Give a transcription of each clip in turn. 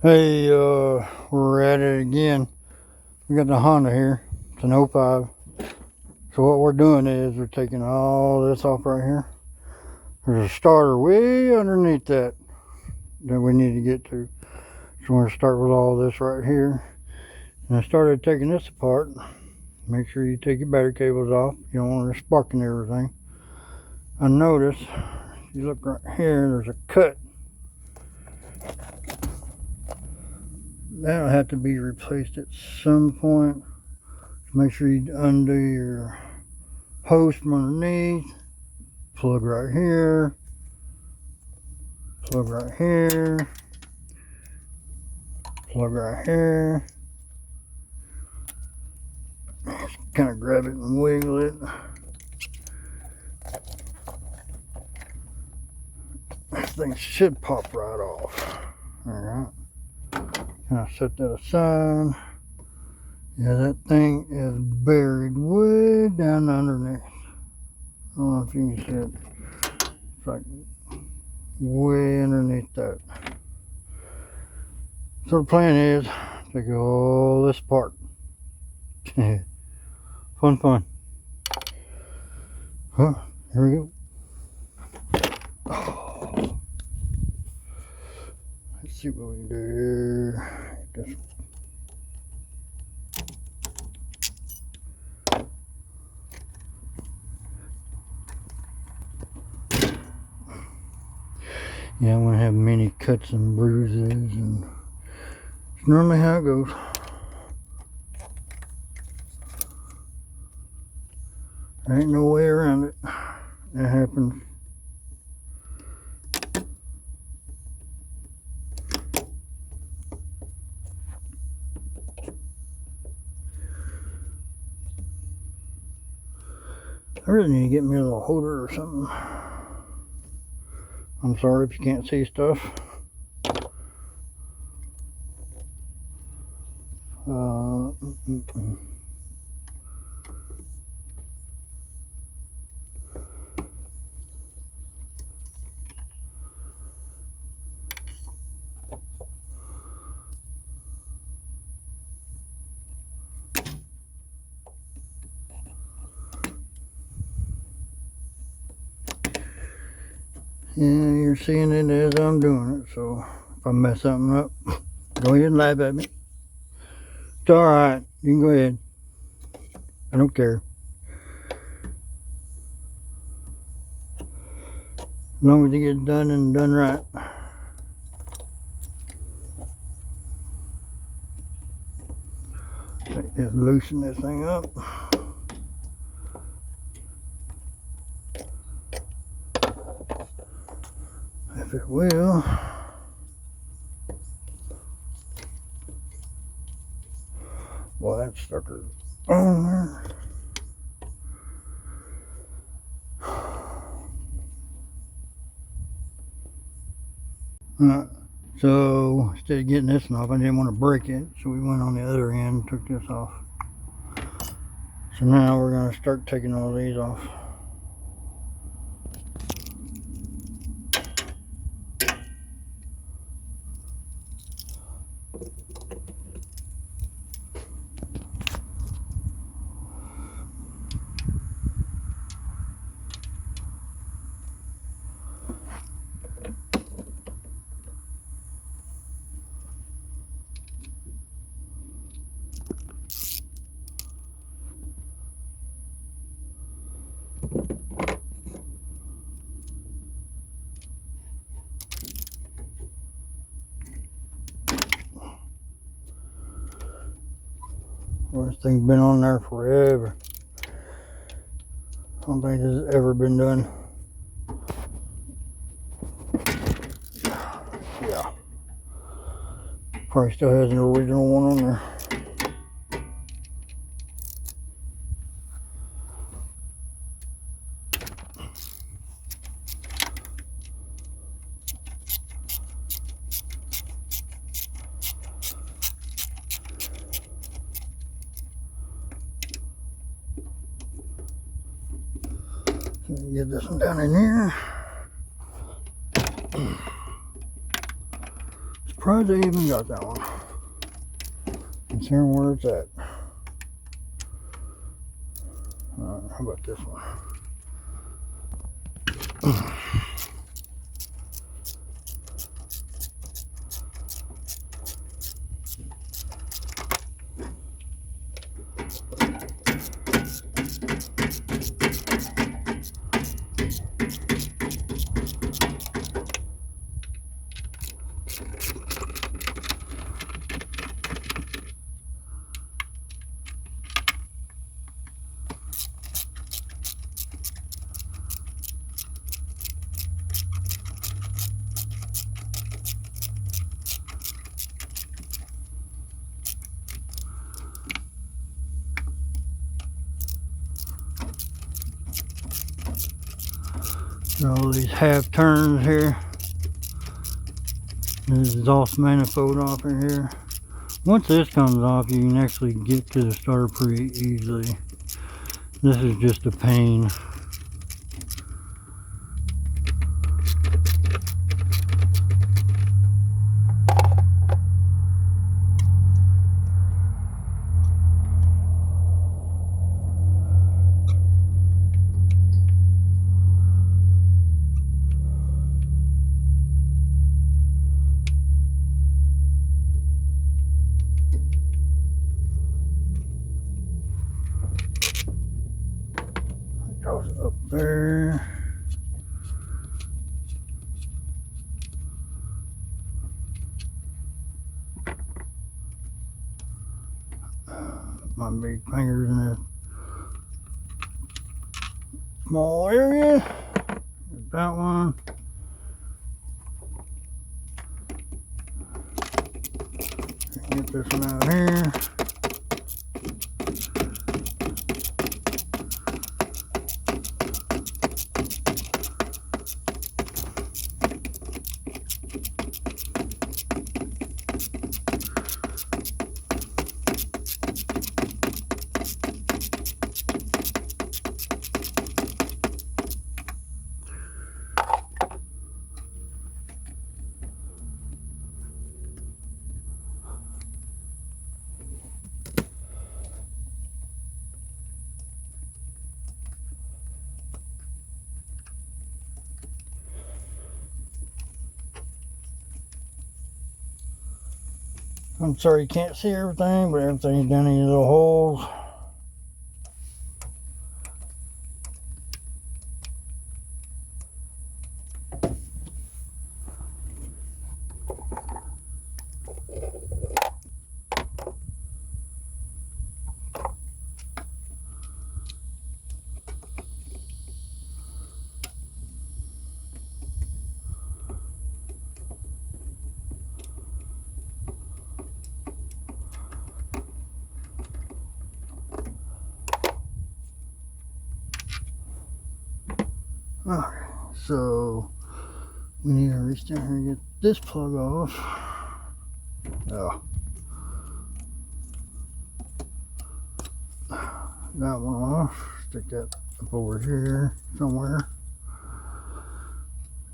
Hey, we're at it again. We got the Honda here. It's an '05. So what we're doing is we're taking all this off right here. There's a starter way underneath that we need to get to. So we're going to start with all this right here. And I started taking this apart. Make sure you take your battery cables off. You don't want it sparking everything. I noticed, if you look right here, there's a cut. That'll have to be replaced at some point. Make sure you undo your hose from underneath. Plug right here. Plug right here. Plug right here. Just kind of grab it and wiggle it. This thing should pop right off. Alright. Kind of set that aside. Yeah, that thing is buried way down underneath. I don't know if you can see it. It's like way underneath that. So the plan is take all this apart. Fun. Huh, here we go. Oh. Let's see what we can do here. This. Yeah, I'm gonna have many cuts and bruises, and it's normally how it goes. There ain't no way around it. It happens. I really need to get me a little holder or something. I'm sorry if you can't see stuff. Yeah, you're seeing it as I'm doing it, so if I mess something up, go ahead and laugh at me. It's alright, you can go ahead. I don't care. As long as you get it done and done right. Just loosen this thing up. If it will. Well, that sucker on there. So instead of getting this one off, I didn't want to break it, so we went on the other end and took this off. So now we're going to start taking all these off. Well, this thing's been on there forever. I don't think this has ever been done. Yeah. Probably still has an original one on there. Get this one down in here. It's Surprised they even got that one. Considering where it's at. How about this one? All these half turns here. This exhaust manifold off in here. Once this comes off, you can actually get to the starter pretty easily. This is just a pain. Goes up there. My big fingers in a small area. That one. Get this one out here. I'm sorry you can't see everything, but everything's down in these little holes. Okay, so we need to reach down here and get this plug off. Oh. That one off. Stick that up over here somewhere.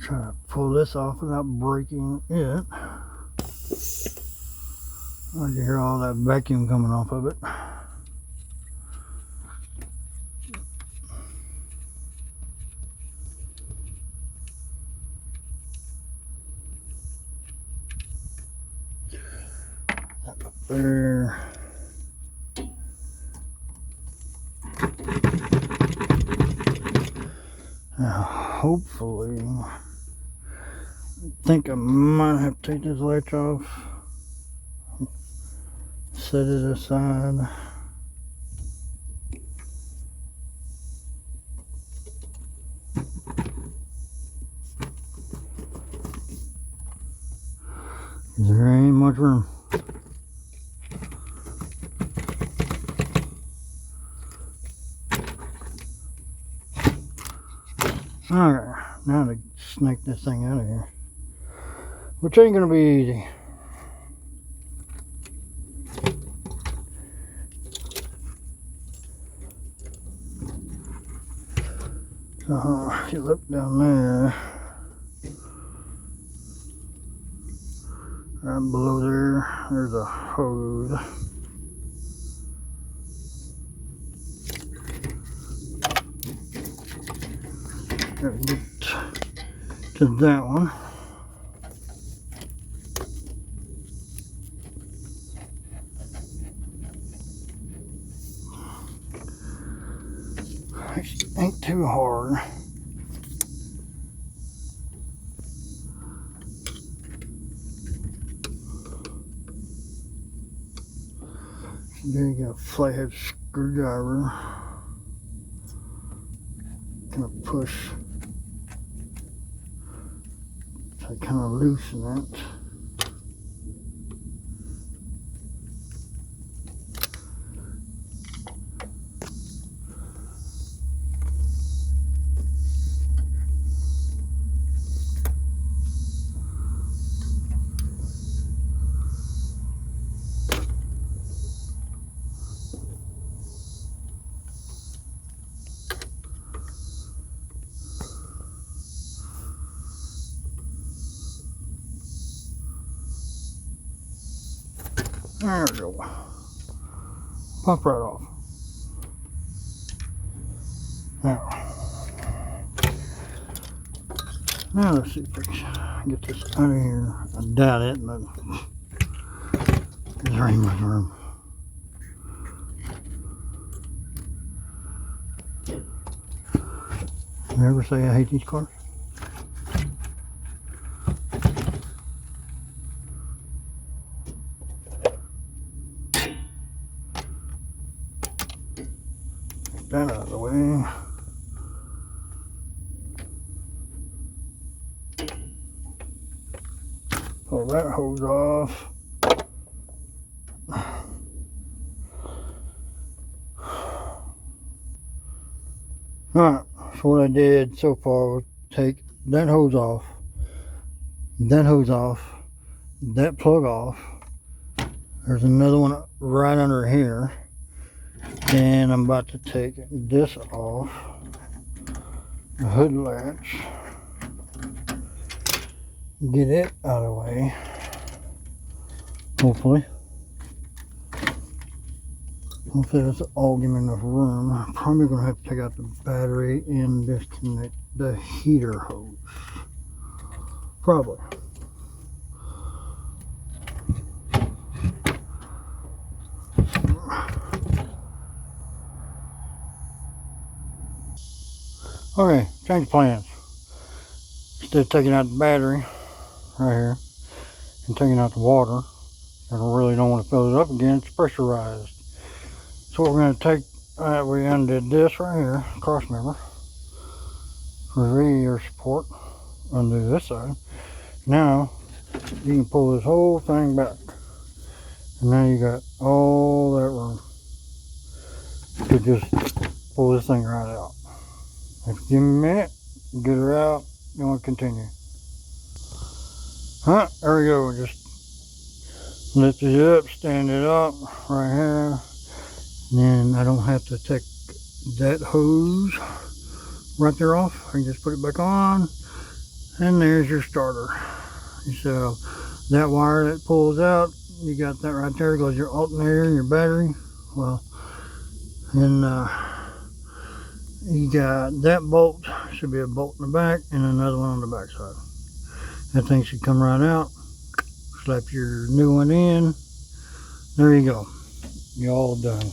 Try to pull this off without breaking it. I can hear all that vacuum coming off of it. Up there. Now, hopefully, I think I might have to take this latch off, set it aside. There ain't much room. Alright, now to snake this thing out of here. Which ain't gonna be easy. So, if you look down there, Right below there, there's a hose. Gotta get to that one. It ain't too hard. Then you got a flathead screwdriver. Kind of push. So kind of loosen it. There we go. Pop right off. Now let's see if we can get this out of here. I doubt it, but there ain't much room. You ever say I hate these cars? Get that out of the way. Pull that hose off. Alright, so what I did so far was take that hose off, that plug off. There's another one right under here. Then I'm about to take this off, the hood latch, get it out of the way, hopefully. Hopefully this will all give me enough room. I'm probably going to have to take out the battery and disconnect the heater hose. Probably. Okay, change plans. Instead of taking out the battery right here and taking out the water, I really don't want to fill it up again. It's pressurized. So what we're going to take, we undid this right here, cross member, for radiator support. Undo this side. Now you can pull this whole thing back, and now you got all that room to just pull this thing right out. If you give me a minute, get her out, you want to continue. There we go. Just lift it up, stand it up right here. And then I don't have to take that hose right there off. I can just put it back on, and there's your starter. So that wire that pulls out, you got that right there, goes your alternator and your battery. Well, and you got that bolt, should be a bolt in the back and another one on the back side. That thing should come right out. Slap your new one in. There you go. You're all done.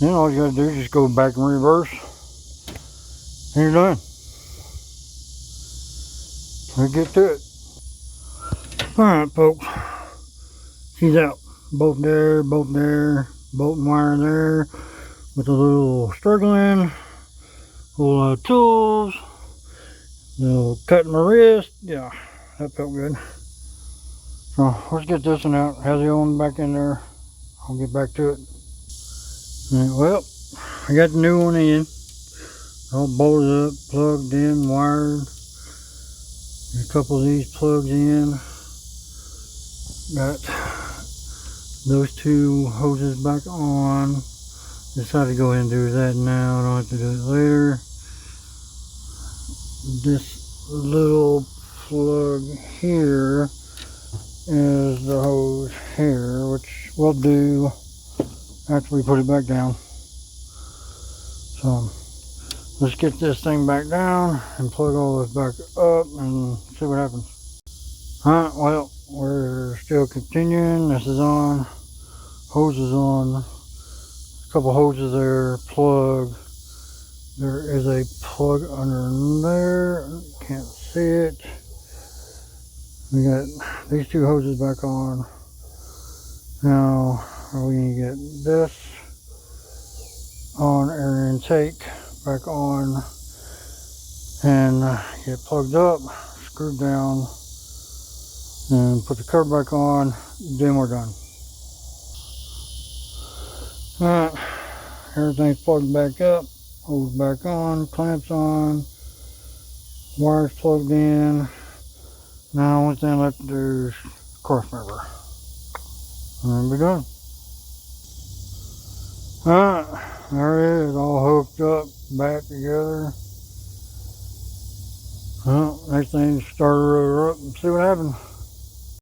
Then all you gotta do is just go back and reverse, and you're done. Let's get to it. Alright folks, she's out. Bolt there, bolt and wire there, with a little struggling, little tools, little cutting my wrist. Yeah, that felt good. So let's get this one out. Have the old one back in there. I'll get back to it. Well, I got the new one in, all bolted up, plugged in, wired. A couple of these plugs in. Got those two hoses back on. Decided to go ahead and do that now. I don't have to do it later. This little plug here is the hose here, which we'll do after we put it back down. So let's get this thing back down and plug all this back up and see what happens. Alright, well, we're still continuing. This is on. Hose is on. A couple hoses there. Plug. There is a plug under there. Can't see it. We got these two hoses back on. Now we need to get this on, air intake back on, and get plugged up, screwed down, and put the cover back on. Then we're done. Alright, everything's plugged back up, hose back on, clamps on, wires plugged in. Now only thing left to do is cross member, and then we're done. Alright, there it is, all hooked up, back together. Well, next thing is start her up and see what happens.